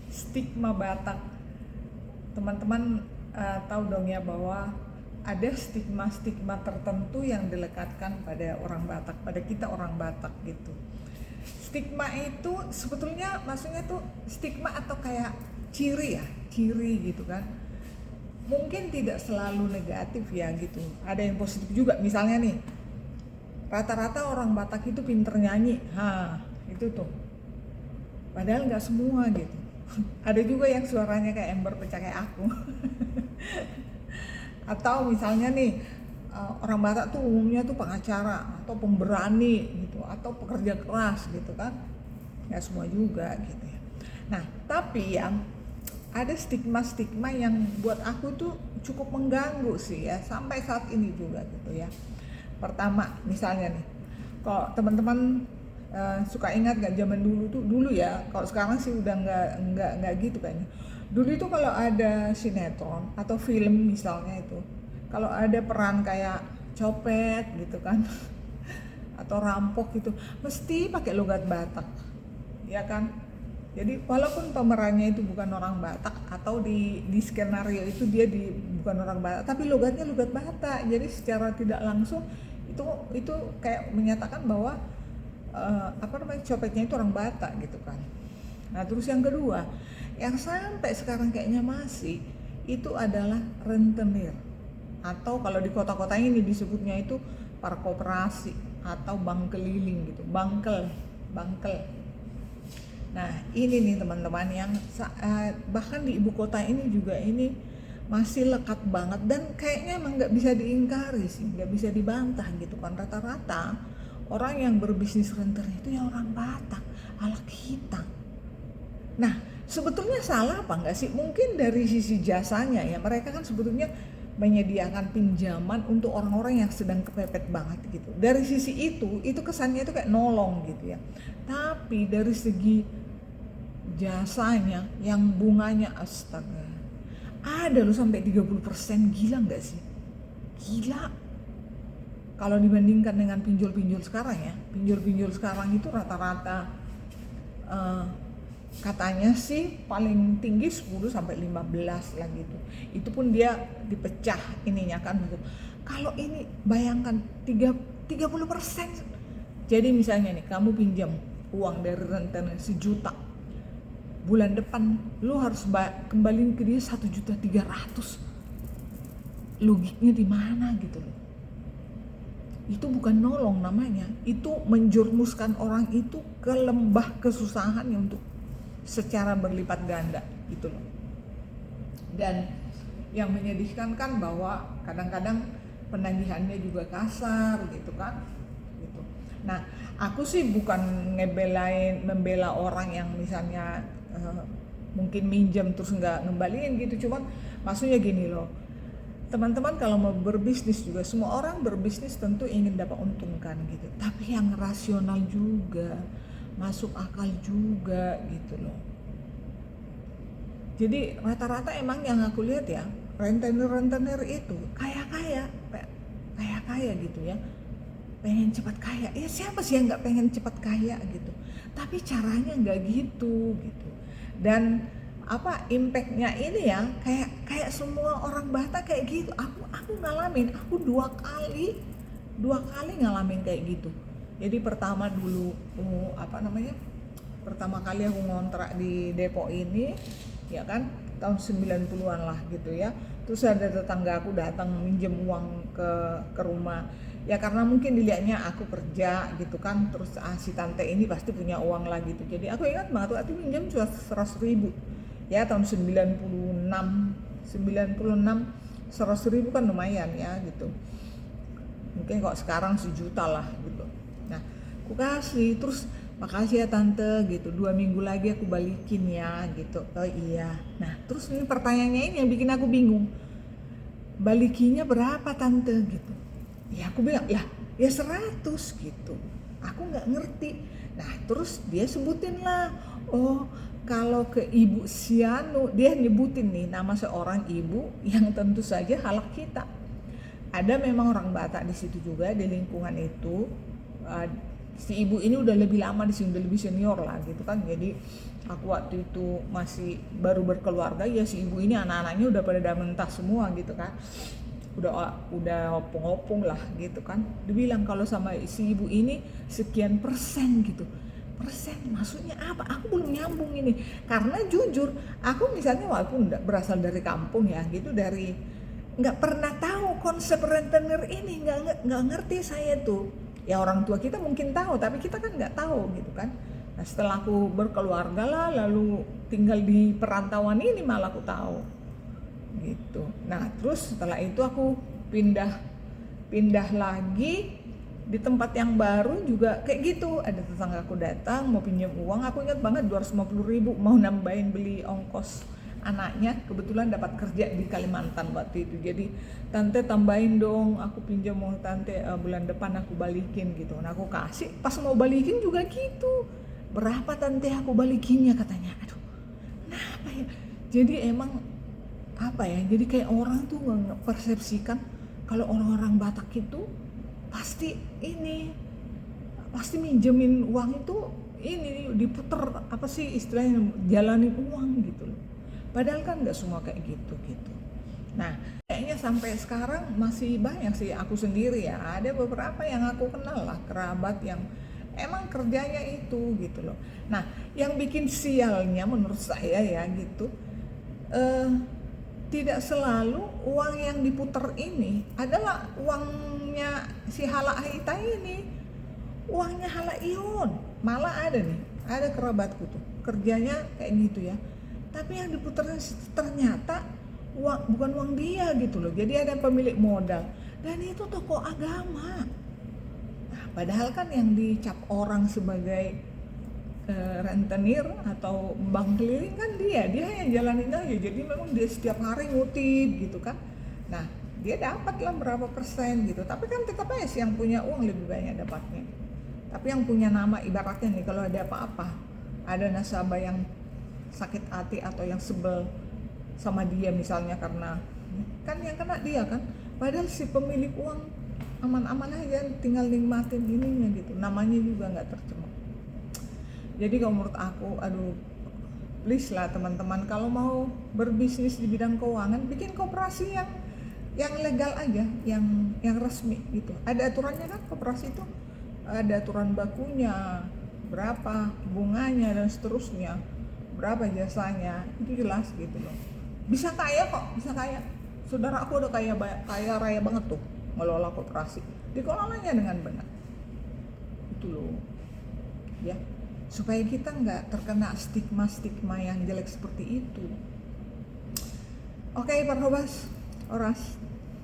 Stigma Batak. Teman-teman tahu dong ya bahwa ada stigma-stigma tertentu yang dilekatkan pada orang Batak, pada kita orang Batak gitu. Stigma itu sebetulnya maksudnya tuh stigma atau kayak ciri ya, ciri gitu kan. Mungkin tidak selalu negatif ya gitu. Ada yang positif juga. Misalnya nih, rata-rata orang Batak itu pinter nyanyi. Itu tuh. Padahal nggak semua gitu. Ada juga yang suaranya kayak ember pecah kayak aku. Atau misalnya nih, orang Batak tuh umumnya tuh pengacara atau pemberani gitu, atau pekerja keras gitu kan. Nggak semua juga gitu ya. Nah, tapi yang ada stigma-stigma yang buat aku tuh cukup mengganggu sih ya, sampai saat ini juga gitu ya. Pertama, misalnya nih, kalau teman-teman suka ingat gak zaman dulu tuh, dulu ya, kalau sekarang sih udah nggak gitu kayaknya. Dulu itu kalau ada sinetron atau film misalnya itu, kalau ada peran kayak copet gitu kan, atau rampok gitu, mesti pakai logat Batak, ya kan? Jadi walaupun pemerannya itu bukan orang Batak, atau di skenario itu dia bukan orang Batak, tapi logatnya logat Batak. Jadi secara tidak langsung itu kayak menyatakan bahwa copetnya itu orang Batak gitu kan. Nah, terus yang kedua, yang sampai sekarang kayaknya masih itu adalah rentenir, atau kalau di kota-kota ini disebutnya itu parkoperasi atau bank keliling gitu, bangkel. Nah, ini nih teman-teman yang bahkan di ibu kota ini juga ini masih lekat banget, dan kayaknya emang nggak bisa diingkari sih, nggak bisa dibantah gitu kan. Rata-rata orang yang berbisnis rentenir itu ya orang Batak ala kita. Nah, sebetulnya salah apa nggak sih? Mungkin dari sisi jasanya ya, mereka kan sebetulnya menyediakan pinjaman untuk orang-orang yang sedang kepepet banget gitu. Dari sisi itu kesannya itu kayak nolong gitu ya. Tapi dari segi jasanya yang bunganya astaga, ada loh sampai 30%, gila nggak sih? Gila. Kalau dibandingkan dengan pinjol-pinjol sekarang ya, pinjol-pinjol sekarang itu rata-rata katanya sih paling tinggi 10 sampai 15 lah gitu. Itu pun dia dipecah ininya kan gitu. Kalau ini bayangkan 30%. Jadi misalnya nih, kamu pinjam uang dari rentenir 1 juta. Bulan depan lu harus kembaliin ke dia 1.300.000. Logiknya di mana gitu loh. Itu bukan nolong namanya, itu menjurmuskan orang itu ke lembah kesusahan yang untuk secara berlipat ganda gitu loh. Dan yang menyedihkan kan bahwa kadang-kadang penagihannya juga kasar gitu kan gitu. Nah, aku sih bukan membela orang yang misalnya mungkin minjam terus nggak ngembaliin gitu, cuman maksudnya gini loh, teman-teman kalau mau berbisnis juga, semua orang berbisnis tentu ingin dapat untung kan gitu, tapi yang rasional juga, masuk akal juga gitu loh. Jadi rata-rata emang yang aku lihat ya, rentenir itu kaya gitu ya, pengen cepat kaya. Ya siapa sih yang nggak pengen cepat kaya gitu, tapi caranya nggak gitu. Dan impactnya ini ya, kayak semua orang Batak kayak gitu. Aku ngalamin, aku dua kali ngalamin kayak gitu. Jadi pertama dulu pertama kali aku ngontrak di Depok ini ya kan, tahun 90-an lah gitu ya. Terus ada tetangga aku datang minjem uang ke rumah. Ya karena mungkin dilihatnya aku kerja gitu kan, terus si tante ini pasti punya uang lah gitu. Jadi aku ingat banget waktu minjem cuma 100.000. Ya tahun 96 100.000 kan lumayan ya gitu. Mungkin kok sekarang 1 juta lah gitu. Nah, aku kasih, terus makasih ya tante gitu, 2 minggu lagi aku balikin ya gitu. Oh iya. Nah, terus ini pertanyaannya ini yang bikin aku bingung, balikinya berapa tante gitu. Ya aku bilang lah ya 100 gitu, aku nggak ngerti. Nah terus dia sebutin lah, oh kalau ke Ibu Sianu, dia nyebutin nih nama seorang ibu yang tentu saja halak kita. Ada memang orang Batak di situ juga, di lingkungan itu. si ibu ini udah lebih lama di sini, udah lebih senior lah gitu kan. Jadi aku waktu itu masih baru berkeluarga, ya si ibu ini anak-anaknya udah pada mentas semua gitu kan, udah opung-opung lah gitu kan. Dibilang kalau sama si ibu ini sekian persen gitu. Persen maksudnya apa? Aku belum nyambung ini, karena jujur aku misalnya walaupun berasal dari kampung ya gitu, dari nggak pernah tahu konsep rentenir ini, nggak ngerti saya tuh. Ya orang tua kita mungkin tahu, tapi kita kan nggak tahu gitu kan. Nah setelah aku berkeluarga lah, lalu tinggal di perantauan ini malah aku tahu gitu. Nah terus setelah itu aku pindah lagi di tempat yang baru juga kayak gitu. Ada tetangga aku datang mau pinjam uang, aku ingat banget 250.000 mau nambahin beli ongkos anaknya, kebetulan dapat kerja di Kalimantan waktu itu. Jadi tante tambahin dong, aku pinjam uang tante, bulan depan aku balikin gitu. Nah aku kasih, pas mau balikin juga gitu, berapa tante aku balikinnya katanya. Aduh kenapa ya, jadi emang apa ya, jadi kayak orang tuh mempersepsikan kalau orang-orang Batak itu pasti minjemin uang itu ini diputer, apa sih istilahnya, jalanin uang gitu loh. Padahal kan nggak semua kayak gitu. Nah kayaknya sampai sekarang masih banyak sih, aku sendiri ya ada beberapa yang aku kenal lah, kerabat yang emang kerjanya itu gitu loh. Nah yang bikin sialnya menurut saya ya gitu, tidak selalu uang yang diputer ini adalah uangnya si Hala Aita ini, uangnya Hala Ion. Malah ada kerabatku tuh kerjanya kayak gitu ya, tapi yang diputer ternyata bukan uang dia gitu loh. Jadi ada pemilik modal dan itu toko agama. Nah, padahal kan yang dicap orang sebagai rentenir atau bank keliling kan dia yang jalanin aja. Jadi memang dia setiap hari ngutip gitu kan. Nah dia dapat lah berapa persen gitu, tapi kan tetap aja sih yang punya uang lebih banyak dapatnya. Tapi yang punya nama, ibaratnya nih kalau ada apa-apa, ada nasabah yang sakit hati atau yang sebel sama dia misalnya, karena kan yang kena dia kan, padahal si pemilik uang aman-aman aja tinggal nikmatin ininya gitu, namanya juga nggak tercemar. Jadi kalau menurut aku, aduh please lah teman-teman, kalau mau berbisnis di bidang keuangan, bikin koperasi yang legal aja, yang resmi gitu. Ada aturannya kan, koperasi itu ada aturan bakunya, berapa bunganya dan seterusnya, berapa jasanya, itu jelas gitu loh. Bisa kaya kok, bisa kaya. Saudara aku udah kaya raya banget tuh ngelola koperasi, dikelolanya dengan benar. Itu loh ya, supaya kita nggak terkena stigma yang jelek seperti itu. Oke, Pak Hobas, Oras.